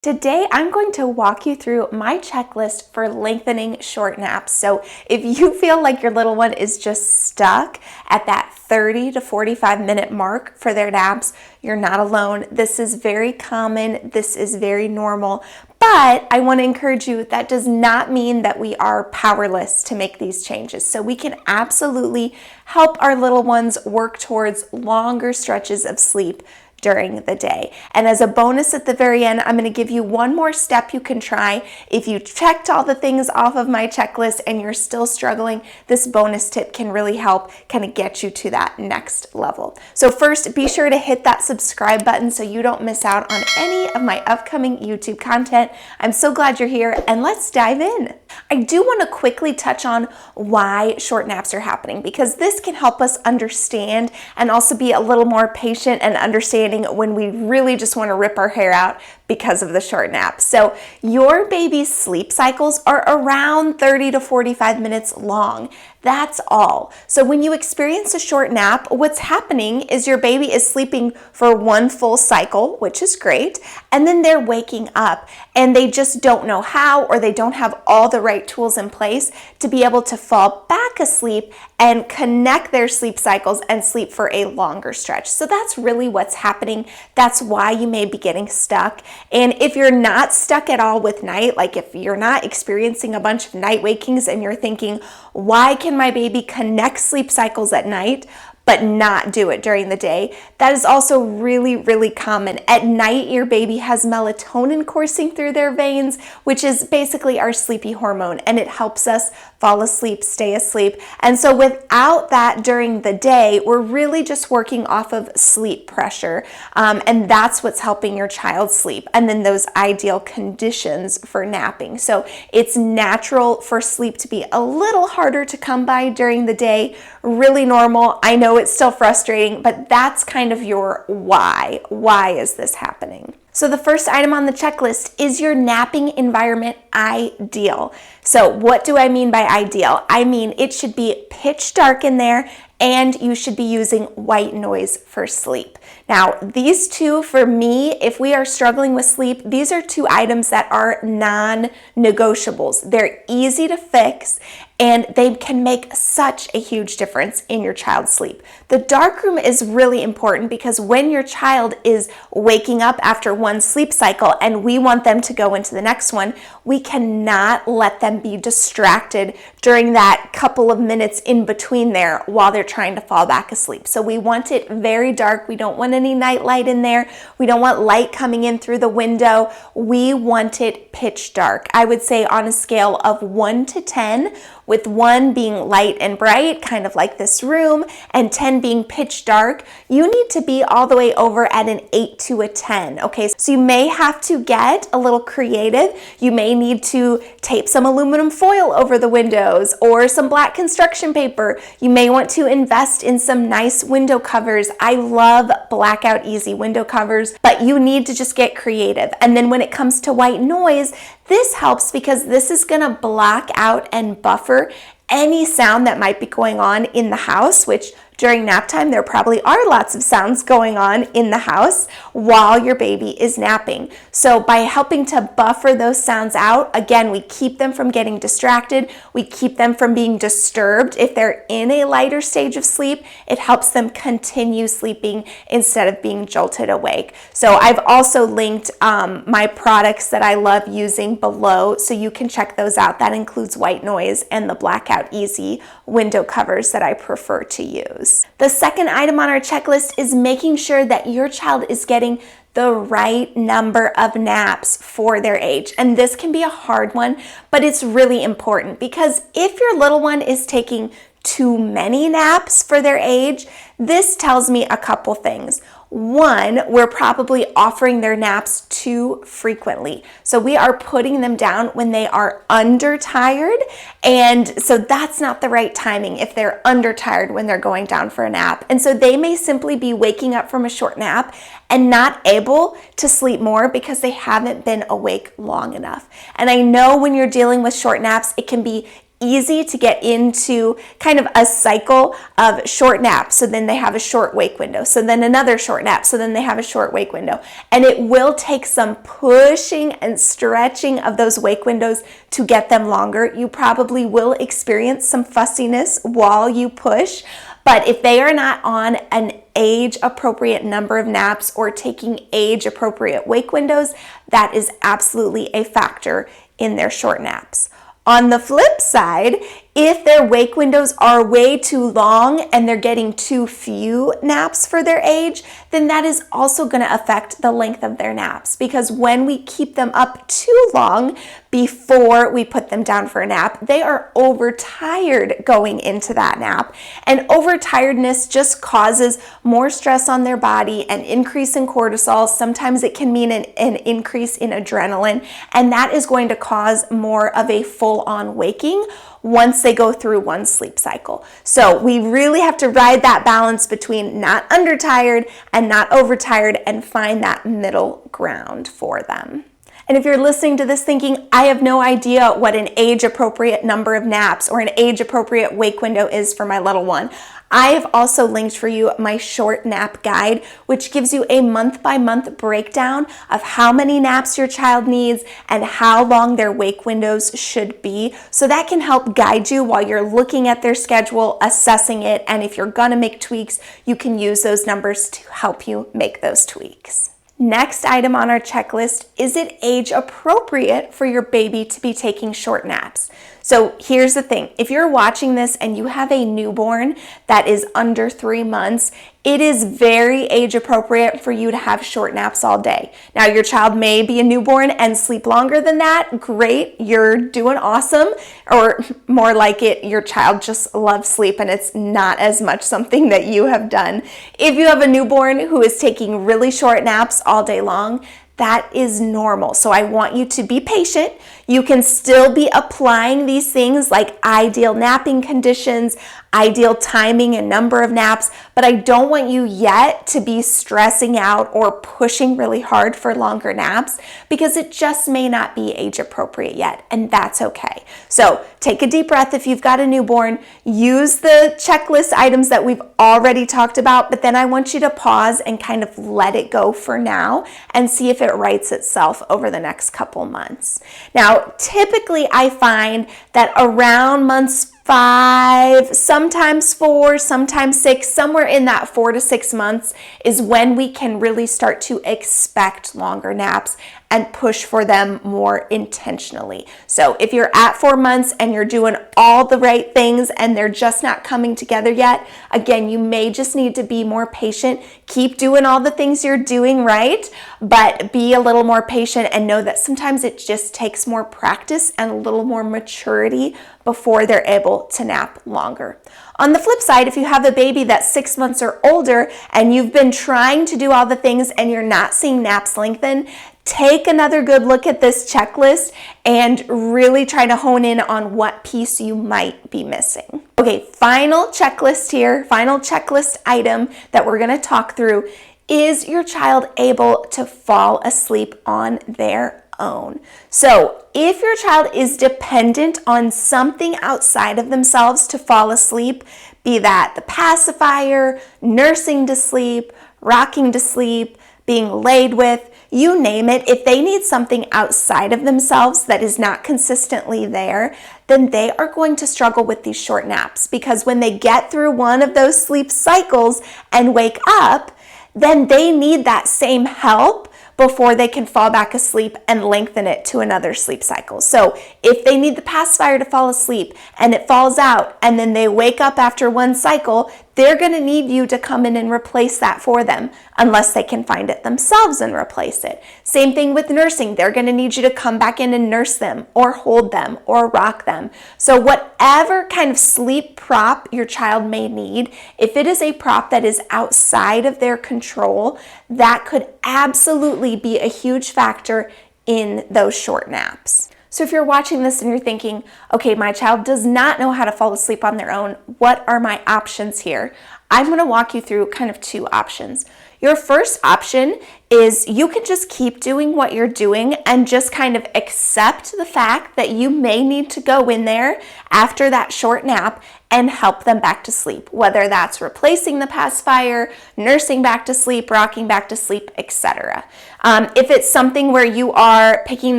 Today, I'm going to walk you through my checklist for lengthening short naps. So if you feel like your little one is just stuck at that 30 to 45 minute mark for their naps, you're not alone. This is very common. This is very normal. But I want to encourage you, that does not mean that we are powerless to make these changes. So we can absolutely help our little ones work towards longer stretches of sleep during the day. And as a bonus at the very end, I'm going to give you one more step you can try. If you checked all the things off of my checklist and you're still struggling, this bonus tip can really help kind of get you to that next level. So first, be sure to hit that subscribe button so you don't miss out on any of my upcoming YouTube content. I'm so glad you're here, and let's dive in. I do want to quickly touch on why short naps are happening, because this can help us understand and also be a little more patient and understanding when we really just want to rip our hair out because of the short nap. So your baby's sleep cycles are around 30 to 45 minutes long. That's all. So when you experience a short nap, what's happening is your baby is sleeping for one full cycle, which is great, and then they're waking up and they just don't know how, or they don't have all the right tools in place to be able to fall back asleep and connect their sleep cycles and sleep for a longer stretch. So that's really what's happening. That's why you may be getting stuck. And if you're not stuck at all with night, like if you're not experiencing a bunch of night wakings and you're thinking, why can my baby connect sleep cycles at night but not do it during the day? That is also really, really common. At night, your baby has melatonin coursing through their veins, which is basically our sleepy hormone, and it helps us fall asleep, stay asleep. And so without that during the day, we're really just working off of sleep pressure, and that's what's helping your child sleep, and then those ideal conditions for napping. So it's natural for sleep to be a little harder to come by during the day, really normal. I know it's still frustrating, but that's kind of your why. Why is this happening? So the first item on the checklist, is your napping environment ideal? So what do I mean by ideal? I mean it should be pitch dark in there, and you should be using white noise for sleep. Now, these two, for me, if we are struggling with sleep, these are two items that are non-negotiables. They're easy to fix, and they can make such a huge difference in your child's sleep. The dark room is really important because when your child is waking up after one sleep cycle and we want them to go into the next one, we cannot let them be distracted during that couple of minutes in between there while they're trying to fall back asleep. So we want it very dark. We don't want any night light in there. We don't want light coming in through the window. We want it pitch dark. I would say on a scale of 1 to 10, with 1 being light and bright, kind of like this room, and 10 being pitch dark, you need to be all the way over at an 8 to a 10, okay? So you may have to get a little creative. You may need to tape some aluminum foil over the windows or some black construction paper. You may want to invest in some nice window covers. I love blackout easy window covers, but you need to just get creative. And then when it comes to white noise, this helps because this is going to block out and buffer any sound that might be going on in the house, which during nap time, there probably are lots of sounds going on in the house while your baby is napping. So by helping to buffer those sounds out, again, we keep them from getting distracted. We keep them from being disturbed. If they're in a lighter stage of sleep, it helps them continue sleeping instead of being jolted awake. So I've also linked my products that I love using below, so you can check those out. That includes white noise and the blackout easy window covers that I prefer to use. The second item on our checklist is making sure that your child is getting the right number of naps for their age. And this can be a hard one, but it's really important because if your little one is taking too many naps for their age, this tells me a couple things. One, we're probably offering their naps too frequently. So we are putting them down when they are undertired, and so that's not the right timing if they're undertired when they're going down for a nap. And so they may simply be waking up from a short nap and not able to sleep more because they haven't been awake long enough. And I know when you're dealing with short naps, it can be easy to get into kind of a cycle of short naps. So then they have a short wake window. So then another short nap. So then they have a short wake window. And it will take some pushing and stretching of those wake windows to get them longer. You probably will experience some fussiness while you push. But if they are not on an age-appropriate number of naps or taking age-appropriate wake windows, that is absolutely a factor in their short naps. On the flip side, if their wake windows are way too long and they're getting too few naps for their age, then that is also going to affect the length of their naps, because when we keep them up too long before we put them down for a nap, they are overtired going into that nap. And overtiredness just causes more stress on their body, an increase in cortisol. Sometimes it can mean an increase in adrenaline, and that is going to cause more of a full-on waking once they go through one sleep cycle. So we really have to ride that balance between not undertired and not overtired and find that middle ground for them. And if you're listening to this thinking, I have no idea what an age-appropriate number of naps or an age-appropriate wake window is for my little one, I have also linked for you my short nap guide, which gives you a month-by-month breakdown of how many naps your child needs and how long their wake windows should be. So that can help guide you while you're looking at their schedule, assessing it, and if you're gonna make tweaks, you can use those numbers to help you make those tweaks. Next item on our checklist, is it age appropriate for your baby to be taking short naps? So here's the thing, if you're watching this and you have a newborn that is under 3 months, it is very age appropriate for you to have short naps all day. Now your child may be a newborn and sleep longer than that, great, you're doing awesome. Or more like it, your child just loves sleep and it's not as much something that you have done. If you have a newborn who is taking really short naps all day long, that is normal. So I want you to be patient. You can still be applying these things like ideal napping conditions, ideal timing and number of naps, but I don't want you yet to be stressing out or pushing really hard for longer naps because it just may not be age appropriate yet, and that's okay. So take a deep breath if you've got a newborn, use the checklist items that we've already talked about, but then I want you to pause and kind of let it go for now and see if it rights itself over the next couple months. Now, typically I find that around months 5, sometimes 4, sometimes 6, somewhere in that 4 to 6 months is when we can really start to expect longer naps and push for them more intentionally. So if you're at 4 months and you're doing all the right things and they're just not coming together yet, again, you may just need to be more patient. Keep doing all the things you're doing right, but be a little more patient and know that sometimes it just takes more practice and a little more maturity before they're able to nap longer. On the flip side, if you have a baby that's 6 months or older and you've been trying to do all the things and you're not seeing naps lengthen, take another good look at this checklist and really try to hone in on what piece you might be missing. Okay, final checklist here, final checklist item that we're going to talk through. Is your child able to fall asleep on their own? So if your child is dependent on something outside of themselves to fall asleep, be that the pacifier, nursing to sleep, rocking to sleep, being laid with, you name it, if they need something outside of themselves that is not consistently there, then they are going to struggle with these short naps, because when they get through one of those sleep cycles and wake up, then they need that same help before they can fall back asleep and lengthen it to another sleep cycle. So if they need the pacifier to fall asleep and it falls out and then they wake up after one cycle, they're going to need you to come in and replace that for them unless they can find it themselves and replace it. Same thing with nursing. They're going to need you to come back in and nurse them or hold them or rock them. So whatever kind of sleep prop your child may need, if it is a prop that is outside of their control, that could absolutely be a huge factor in those short naps. So if you're watching this and you're thinking, okay, my child does not know how to fall asleep on their own, what are my options here? I'm going to walk you through kind of two options. Your first option is you can just keep doing what you're doing and just kind of accept the fact that you may need to go in there after that short nap and help them back to sleep, whether that's replacing the pacifier, nursing back to sleep, rocking back to sleep, etc. If it's something where you are picking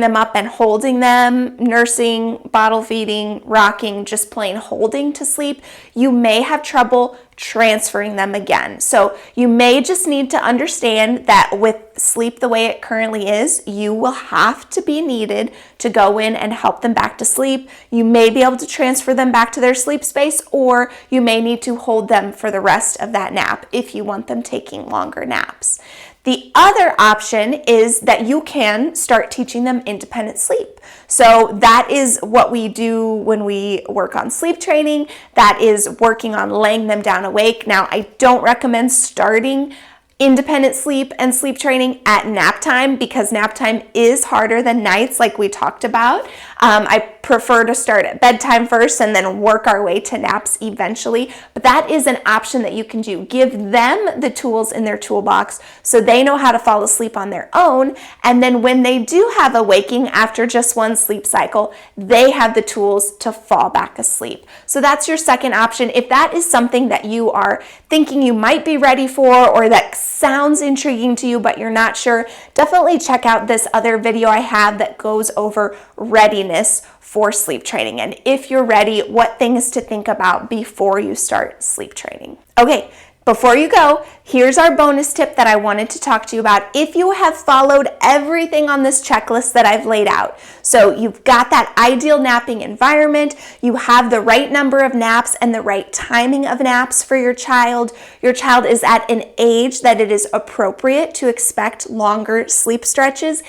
them up and holding them, nursing, bottle feeding, rocking, just plain holding to sleep, you may have trouble transferring them again. So you may just need to understand that with sleep the way it currently is, you will have to be needed to go in and help them back to sleep. You may be able to transfer them back to their sleep space, or you may need to hold them for the rest of that nap if you want them taking longer naps. The other option is that you can start teaching them independent sleep. So that is what we do when we work on sleep training. That is working on laying them down awake. Now, I don't recommend starting independent sleep and sleep training at nap time because nap time is harder than nights like we talked about. I prefer to start at bedtime first and then work our way to naps eventually, but that is an option that you can do. Give them the tools in their toolbox so they know how to fall asleep on their own, and then when they do have a waking after just one sleep cycle, they have the tools to fall back asleep. So that's your second option. If that is something that you are thinking you might be ready for or that sounds intriguing to you but you're not sure, definitely check out this other video I have that goes over readiness for sleep training, and if you're ready, what things to think about before you start sleep training. Okay, before you go, here's our bonus tip that I wanted to talk to you about if you have followed everything on this checklist that I've laid out. So you've got that ideal napping environment, you have the right number of naps and the right timing of naps for your child is at an age that it is appropriate to expect longer sleep stretches,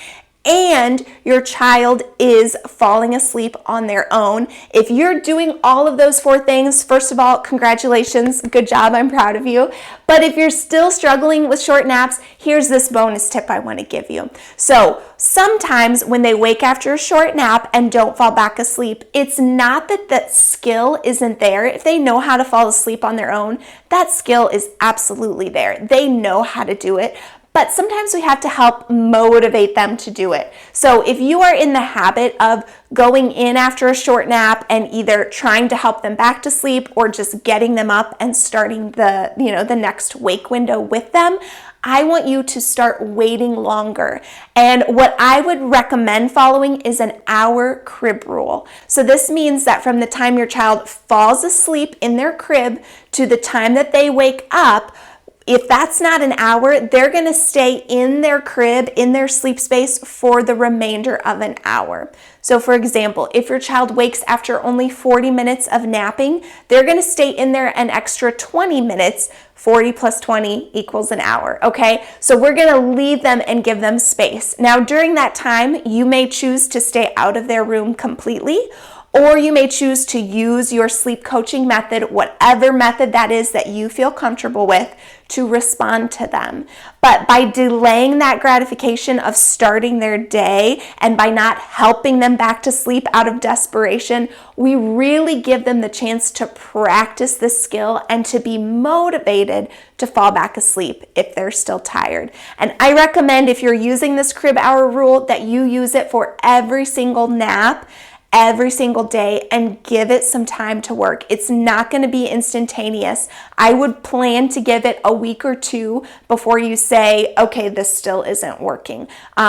and your child is falling asleep on their own. If you're doing all of those 4 things, first of all, congratulations, good job, I'm proud of you. But if you're still struggling with short naps, here's this bonus tip I want to give you. So sometimes when they wake after a short nap and don't fall back asleep, it's not that that skill isn't there. If they know how to fall asleep on their own, that skill is absolutely there. They know how to do it. But sometimes we have to help motivate them to do it. So if you are in the habit of going in after a short nap and either trying to help them back to sleep or just getting them up and starting the next wake window with them, I want you to start waiting longer. And what I would recommend following is an hour crib rule. So this means that from the time your child falls asleep in their crib to the time that they wake up, if that's not an hour, they're going to stay in their crib, in their sleep space for the remainder of an hour. So for example, if your child wakes after only 40 minutes of napping, they're going to stay in there an extra 20 minutes. 40 plus 20 equals an hour, okay? So we're going to leave them and give them space. Now, during that time, you may choose to stay out of their room completely, or you may choose to use your sleep coaching method, whatever method that is that you feel comfortable with, to respond to them. But by delaying that gratification of starting their day and by not helping them back to sleep out of desperation, we really give them the chance to practice this skill and to be motivated to fall back asleep if they're still tired. And I recommend, if you're using this crib hour rule, that you use it for every single nap, every single day, and give it some time to work. It's not going to be instantaneous. I would plan to give it a week or 2 before you say, okay, this still isn't working,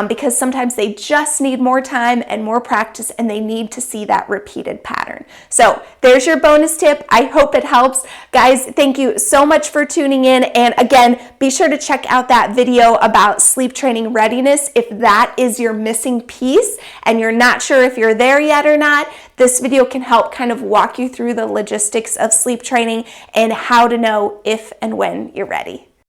because sometimes they just need more time and more practice, and they need to see that repeated pattern. So there's your bonus tip. I hope it helps. Guys, thank you so much for tuning in. And again, be sure to check out that video about sleep training readiness if that is your missing piece and you're not sure if you're there yet or not. This video can help kind of walk you through the logistics of sleep training and how to know if and when you're ready.